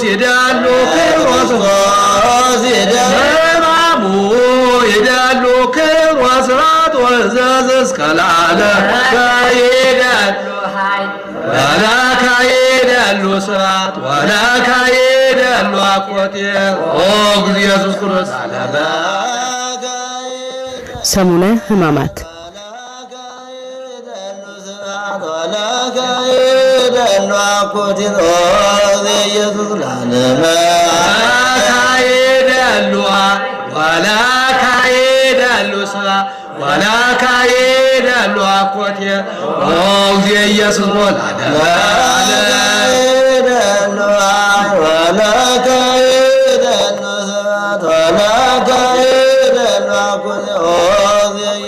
ይዳሉ ክርስቶስ ይዳሉ ይዳሉ ክርስራት ወዘዝ እስከላለ ካይዳሉ ወላ ካይዳሉ ስራት ወላ ካይዳሉ አቆቴ ኦ ኢየሱስ ክርስቶስ ሰሙነ ሕማማት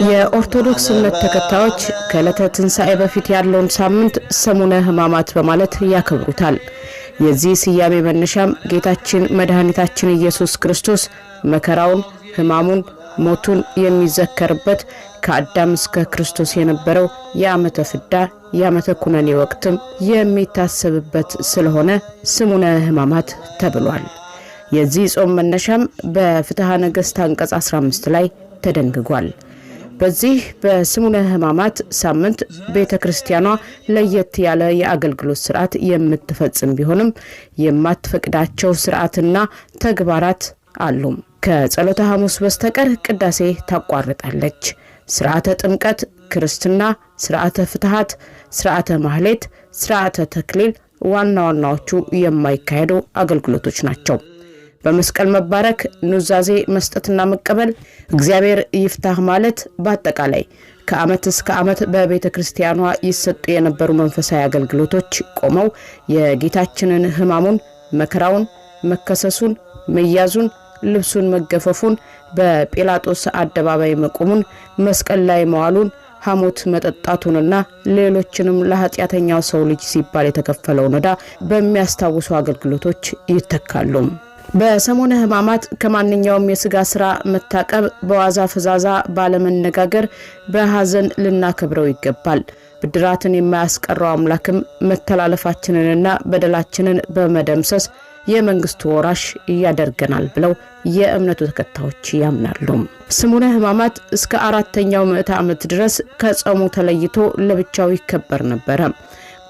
የኦርቶዶክስ እምነት ተከታዮች ከዕለተ ትንሣኤ በፊት ያለውን ሳምንት ሰሙነ ሕማማት በማለት ያከብሩታል። የዚህ ስያሜ መነሻም ጌታችን መድኃኒታችን ኢየሱስ ክርስቶስ መከራውን፣ ሕማሙን፣ ሞቱን የሚዘከርበት ከአዳም እስከ ክርስቶስ የነበረው የዓመተ ፍዳ የዓመተ ኩነኔ ወቅትም የሚታሰብበት ስለሆነ ሰሙነ ሕማማት ተብሏል። የዚህ ጾም መነሻም በፍትሐ ነገሥት አንቀጽ 15 ላይ ተደንግጓል። በዚህ በሰሙነ ሕማማት ሳምንት ቤተክርስቲያኗ ለየት ያለ የአገልግሎት ሥርዓት የምትፈጽም ቢሆንም የማትፈቅዳቸው ሥርዓትና ተግባራት አሉ። ከጸሎተ ሐሙስ በስተቀር ቅዳሴ ታቋርጣለች። ሥርዓተ ጥምቀት፣ ክርስትና፣ ሥርዓተ ፍትሐት፣ ሥርዓተ ማህሌት፣ ሥርዓተ ተክሊል ዋናዎቹ የማይካሄዱ አገልግሎቶች ናቸው። በመስቀል መባረክ፣ ኑዛዜ መስጠትና መቀበል፣ እግዚአብሔር ይፍታህ ማለት በአጠቃላይ ከዓመት እስከ ዓመት በቤተክርስቲያኗ ይሰጡ የነበሩ መንፈሳዊ አገልግሎቶች ቆመው የጌታችንን ሕማሙን፣ መከራውን፣ መከሰሱን፣ መያዙን፣ ልብሱን መገፈፉን፣ በጲላጦስ አደባባይ መቆሙን፣ መስቀል ላይ መዋሉን፣ ሐሞት መጠጣቱንና ሌሎችንም ለኃጢአተኛው ሰው ልጅ ሲባል የተከፈለውን ዕዳ በሚያስታውሱ አገልግሎቶች ይተካሉ። በሰሙነ ሕማማት ከማንኛውም የሥጋ ሥራ መታቀብ፣ በዋዛ ፈዛዛ ባለመነጋገር በሐዘን ልናከብረው ይገባል። ብድራትን የማያስቀረው አምላክም መተላለፋችንንና በደላችንን በመደምሰስ የመንግስቱ ወራሽ ያደርገናል ብለው የእምነቱ ተከታዮች ያምናሉ። ሰሙነ ሕማማት እስከ 4ኛው ምዕተ ዓመት ድረስ ከጾሙ ተለይቶ ለብቻው ይከበር ነበር።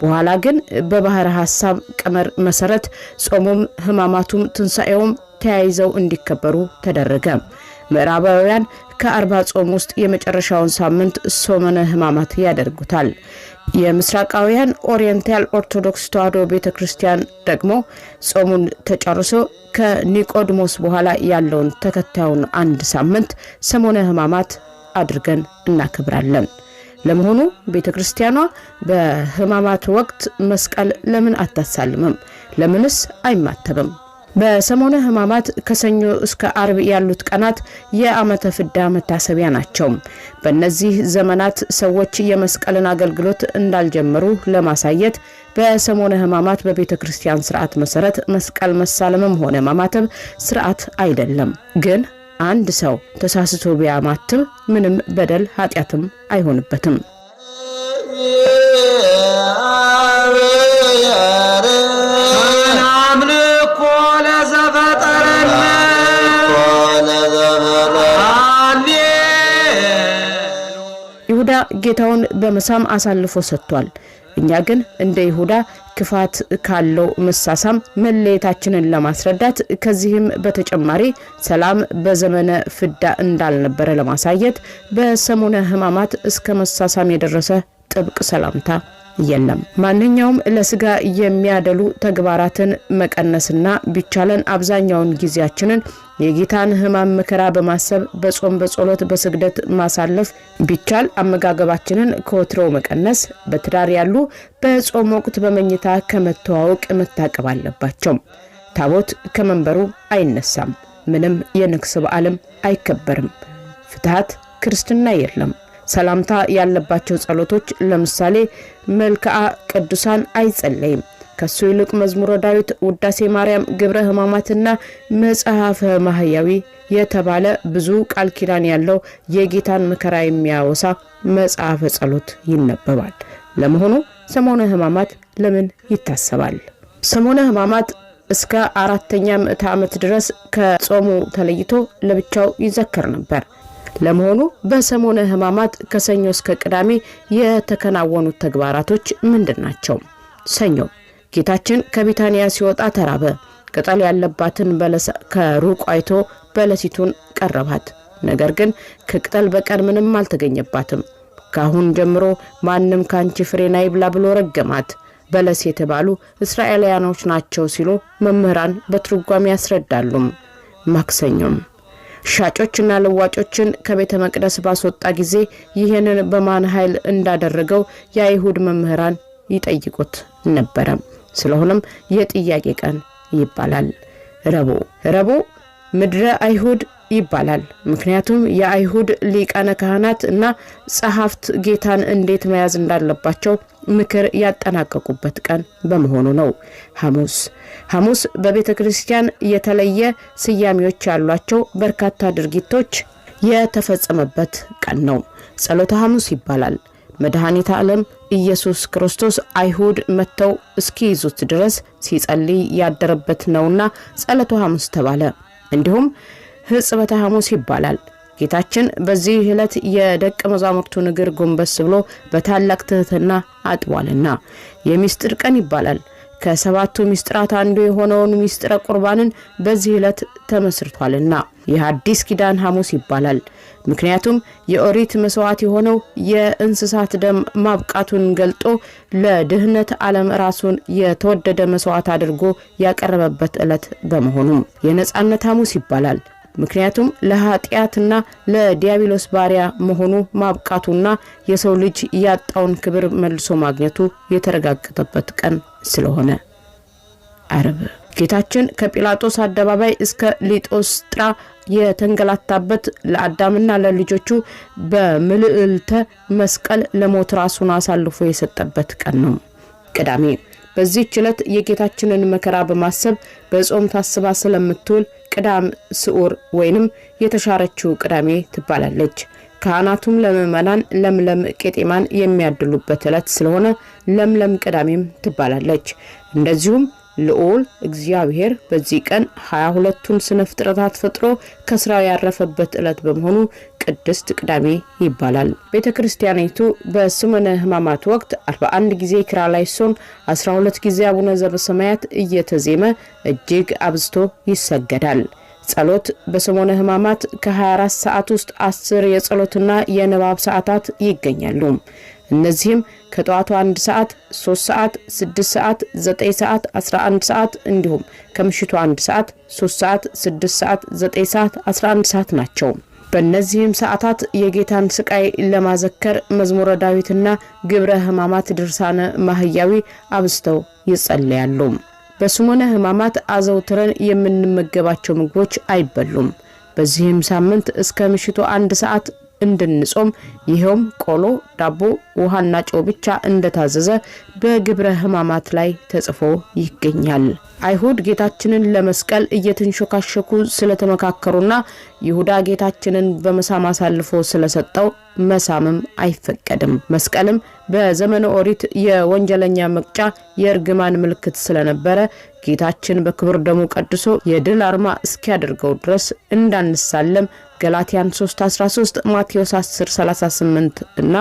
በኋላ ግን በባህረ ሐሳብ ቀመር መሰረት ጾሙም ሕማማቱም ትንሣኤውም ተያይዘው እንዲከበሩ ተደረገ። ምዕራባውያን ከ40 ጾም ውስጥ የመጨረሻውን ሳምንት ሰሙነ ሕማማት ያደርጉታል። የምስራቃውያን ኦሪየንታል ኦርቶዶክስ ተዋሕዶ ቤተክርስቲያን ደግሞ ጾሙን ተጨርሶ ከኒቆዲሞስ በኋላ ያለውን ተከታዩን አንድ ሳምንት ሰሙነ ሕማማት አድርገን እናከብራለን። ለመሆኑ ቤተክርስቲያኗ በሕማማት ወቅት መስቀል ለምን አታሳልምም? ለምንስ አይማተብም? በሰሙነ ሕማማት ከሰኞ እስከ አርብ ያሉት ቀናት የዓመተ ፍዳ መታሰቢያ ናቸው። በእነዚህ ዘመናት ሰዎች የመስቀልን አገልግሎት እንዳልጀመሩ ለማሳየት በሰሙነ ሕማማት በቤተክርስቲያን ሥርዓት መሰረት መስቀል መሳለምም ሆነ ማማተብ ሥርዓት አይደለም። ግን አንድ ሰው ተሳስቶ ቢያማትብ ምንም በደል ኃጢአትም አይሆንበትም። ይሁዳ ጌታውን በመሳም አሳልፎ ሰጥቷል። እኛ ግን እንደ ይሁዳ ክፋት ካለው መሳሳም መለየታችንን ለማስረዳት ከዚህም በተጨማሪ ሰላም በዘመነ ፍዳ እንዳልነበረ ለማሳየት በሰሙነ ሕማማት እስከ መሳሳም የደረሰ ጥብቅ ሰላምታ የለም። ማንኛውም ለስጋ የሚያደሉ ተግባራትን መቀነስና ቢቻለን አብዛኛውን ጊዜያችንን የጌታን ሕማም መከራ በማሰብ በጾም በጸሎት በስግደት ማሳለፍ ቢቻል አመጋገባችንን ከወትሮው መቀነስ፣ በትዳር ያሉ በጾም ወቅት በመኝታ ከመተዋወቅ መታቀብ አለባቸው። ታቦት ከመንበሩ አይነሳም። ምንም የንግስ በዓልም አይከበርም። ፍትሐት ክርስትና የለም። ሰላምታ ያለባቸው ጸሎቶች ለምሳሌ መልክዓ ቅዱሳን አይጸለይም። ከሱ ይልቅ መዝሙረ ዳዊት፣ ውዳሴ ማርያም፣ ግብረ ሕማማትና መጽሐፈ ማህያዊ የተባለ ብዙ ቃል ኪዳን ያለው የጌታን መከራ የሚያወሳ መጽሐፈ ጸሎት ይነበባል። ለመሆኑ ሰሙነ ሕማማት ለምን ይታሰባል? ሰሙነ ሕማማት እስከ 4ኛው ምዕተ ዓመት ድረስ ከጾሙ ተለይቶ ለብቻው ይዘከር ነበር። ለመሆኑ በሰሞነ ሕማማት ከሰኞ እስከ ቅዳሜ የተከናወኑት ተግባራቶች ምንድናቸው? ሰኞ ጌታችን ከቢታንያ ሲወጣ ተራበ። ቅጠል ያለባትን በለስ ከሩቅ አይቶ በለሲቱን ቀረባት። ነገር ግን ከቅጠል በቀር ምንም አልተገኘባትም። ካሁን ጀምሮ ማንም ካንቺ ፍሬን አይብላ ብሎ ረገማት። በለስ የተባሉ እስራኤላውያኖች ናቸው ሲሉ መምህራን በትርጓሜ ያስረዳሉ። ማክሰኞም ሻጮችና ለዋጮችን ከቤተ መቅደስ ባስወጣ ጊዜ ይህንን በማን ኃይል እንዳደረገው የአይሁድ መምህራን ይጠይቁት ነበር። ስለሆነም የጥያቄ ቀን ይባላል። ረቡዕ ምድረ አይሁድ ይባላል። ምክንያቱም የአይሁድ ሊቃነ ካህናት እና ጸሐፍት ጌታን እንዴት መያዝ እንዳለባቸው ምክር ያጠናቀቁበት ቀን በመሆኑ ነው። ሐሙስ በቤተ ክርስቲያን የተለየ ስያሜዎች ያሏቸው በርካታ ድርጊቶች የተፈጸመበት ቀን ነው። ጸሎተ ሐሙስ ይባላል። መድኃኒተ ዓለም ኢየሱስ ክርስቶስ አይሁድ መተው እስኪይዙት ድረስ ሲጸልይ ያደረበት ነውና ጸሎተ ሐሙስ ተባለ። እንዲሁም ሕጽበተ ሐሙስ ይባላል። ጌታችን በዚህ ዕለት የደቀ መዛሙርቱን እግር ጎንበስ ብሎ በታላቅ ትህትና አጥቧልና። የሚስጥር ቀን ይባላል። ከሰባቱ ሚስጥራት አንዱ የሆነውን ሚስጥረ ቁርባንን በዚህ ዕለት ተመስርቷልና። የሐዲስ ኪዳን ሐሙስ ይባላል። ምክንያቱም የኦሪት መስዋዕት የሆነው የእንስሳት ደም ማብቃቱን ገልጦ ለድህነት ዓለም ራሱን የተወደደ መስዋዕት አድርጎ ያቀረበበት ዕለት በመሆኑ የነጻነት ሐሙስ ይባላል። ምክንያቱም ለኃጢአትና ለዲያብሎስ ባሪያ መሆኑ ማብቃቱና የሰው ልጅ ያጣውን ክብር መልሶ ማግኘቱ የተረጋገጠበት ቀን ስለሆነ። ዓርብ ጌታችን ከጲላጦስ አደባባይ እስከ ሊጦስጥራ የተንገላታበት ለአዳምና ለልጆቹ በምልዕልተ መስቀል ለሞት ራሱን አሳልፎ የሰጠበት ቀን ነው። ቅዳሜ በዚህ ዕለት የጌታችንን መከራ በማሰብ በጾም ታስባ ስለምትውል ቅዳም ስዑር ወይንም የተሻረችው ቅዳሜ ትባላለች። ካህናቱም ለምእመናን ለምለም ቄጤማን የሚያድሉበት ዕለት ስለሆነ ለምለም ቅዳሜም ትባላለች። እንደዚሁም ልዑል እግዚአብሔር በዚህ ቀን 22ቱን ስነ ፍጥረታት ፈጥሮ ከስራው ያረፈበት ዕለት በመሆኑ ቅድስት ቅዳሜ ይባላል። ቤተክርስቲያኒቱ በሰሙነ ሕማማት ወቅት 41 ጊዜ ክራላይሶን 12 ጊዜ አቡነ ዘበሰማያት እየተዜመ እጅግ አብዝቶ ይሰገዳል። ጸሎት በሰሙነ ሕማማት ከ24 ሰዓት ውስጥ 10 የጸሎትና የንባብ ሰዓታት ይገኛሉ። እነዚህም ከጠዋቱ 1 ሰዓት፣ 3 ሰዓት፣ 6 ሰዓት፣ 9 ሰዓት፣ 11 ሰዓት እንዲሁም ከምሽቱ 1 ሰዓት፣ 3 ሰዓት፣ 6 ሰዓት፣ 9 ሰዓት፣ 11 ሰዓት ናቸው። በእነዚህም ሰዓታት የጌታን ስቃይ ለማዘከር መዝሙረ ዳዊትና ግብረ ሕማማት ድርሳነ ማህያዊ አብስተው ይጸልያሉ። በሰሙነ ሕማማት አዘውትረን የምንመገባቸው ምግቦች አይበሉም። በዚህም ሳምንት እስከ ምሽቱ 1 ሰዓት እንድንጾም ይሄውም ቆሎ፣ ዳቦ፣ ውሃና ጨው ብቻ እንደታዘዘ በግብረ ሕማማት ላይ ተጽፎ ይገኛል። አይሁድ ጌታችንን ለመስቀል እየተንሾካሸኩ ስለተመካከሩና ይሁዳ ጌታችንን በመሳም አሳልፎ ስለሰጠው መሳምም አይፈቀድም። መስቀልም በዘመነ ኦሪት የወንጀለኛ መቅጫ የእርግማን ምልክት ስለነበረ ጌታችን በክብር ደሙ ቀድሶ የድል አርማ እስኪያደርገው ድረስ እንዳንሳለም ገላትያን 3:13 ማቴዎስ 10:38 እና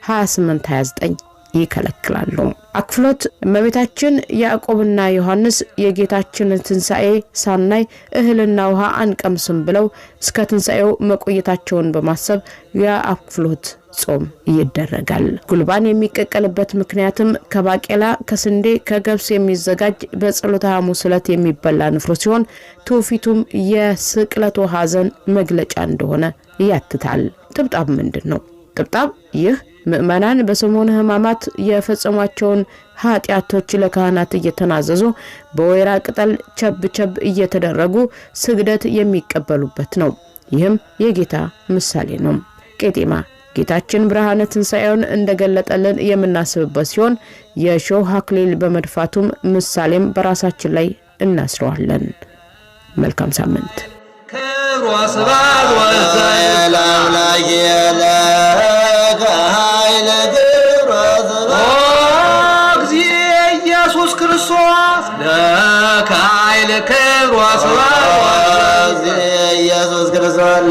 28:29 ይከለክላሉ። አክፍሎት እመቤታችን ያዕቆብና ዮሐንስ የጌታችን ትንሣኤ ሳናይ እህልና ውሃ አንቀምስም ብለው እስከ ትንሣኤው መቆየታቸውን በማሰብ የአክፍሎት ጾም ይደረጋል። ጉልባን የሚቀቀልበት ምክንያትም ከባቄላ፣ ከስንዴ፣ ከገብስ የሚዘጋጅ በጸሎተ ሐሙስ ዕለት የሚበላ ንፍሮ ሲሆን ትውፊቱም የስቅለቱ ሐዘን መግለጫ እንደሆነ ያትታል። ጥብጣብ ምንድን ነው? ጥብጣብ ይህ ምእመናን በሰሙነ ሕማማት የፈጸሟቸውን ኃጢአቶች ለካህናት እየተናዘዙ በወይራ ቅጠል ቸብ እየተደረጉ ስግደት የሚቀበሉበት ነው። ይህም የጌታ ምሳሌ ነው። ቄጤማ ጌታችን ብርሃነ ትንሣኤውን እንደገለጠልን የምናስብበት ሲሆን የሾህ አክሊል በመድፋቱም ምሳሌም በራሳችን ላይ እናስረዋለን። መልካም ሳምንት። ከሮስባል ወሰላም ላይ ኢየሱስ ክርስቶስ ለካይለ ክብር ወስብሐት ኢየሱስ ክርስቶስ